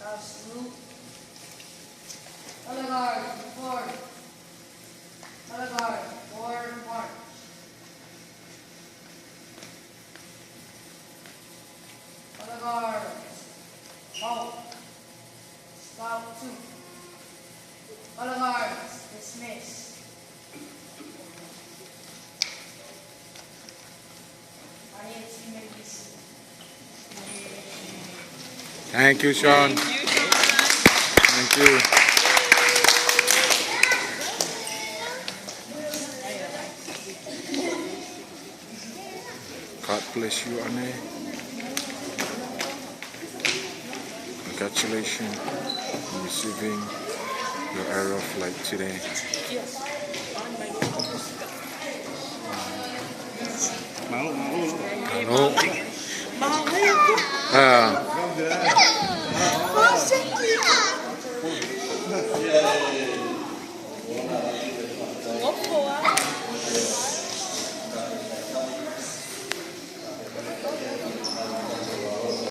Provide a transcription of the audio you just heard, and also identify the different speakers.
Speaker 1: Salute. Color guard, forward. Color guard, forward, march. Color guard, out. Scout 2. Color guards, dismiss. Audience, you may be seated.
Speaker 2: Thank you, Sean. Thank you. God bless you, Anne. Congratulations on receiving your Aero flight today.
Speaker 3: Mau.
Speaker 2: Ano?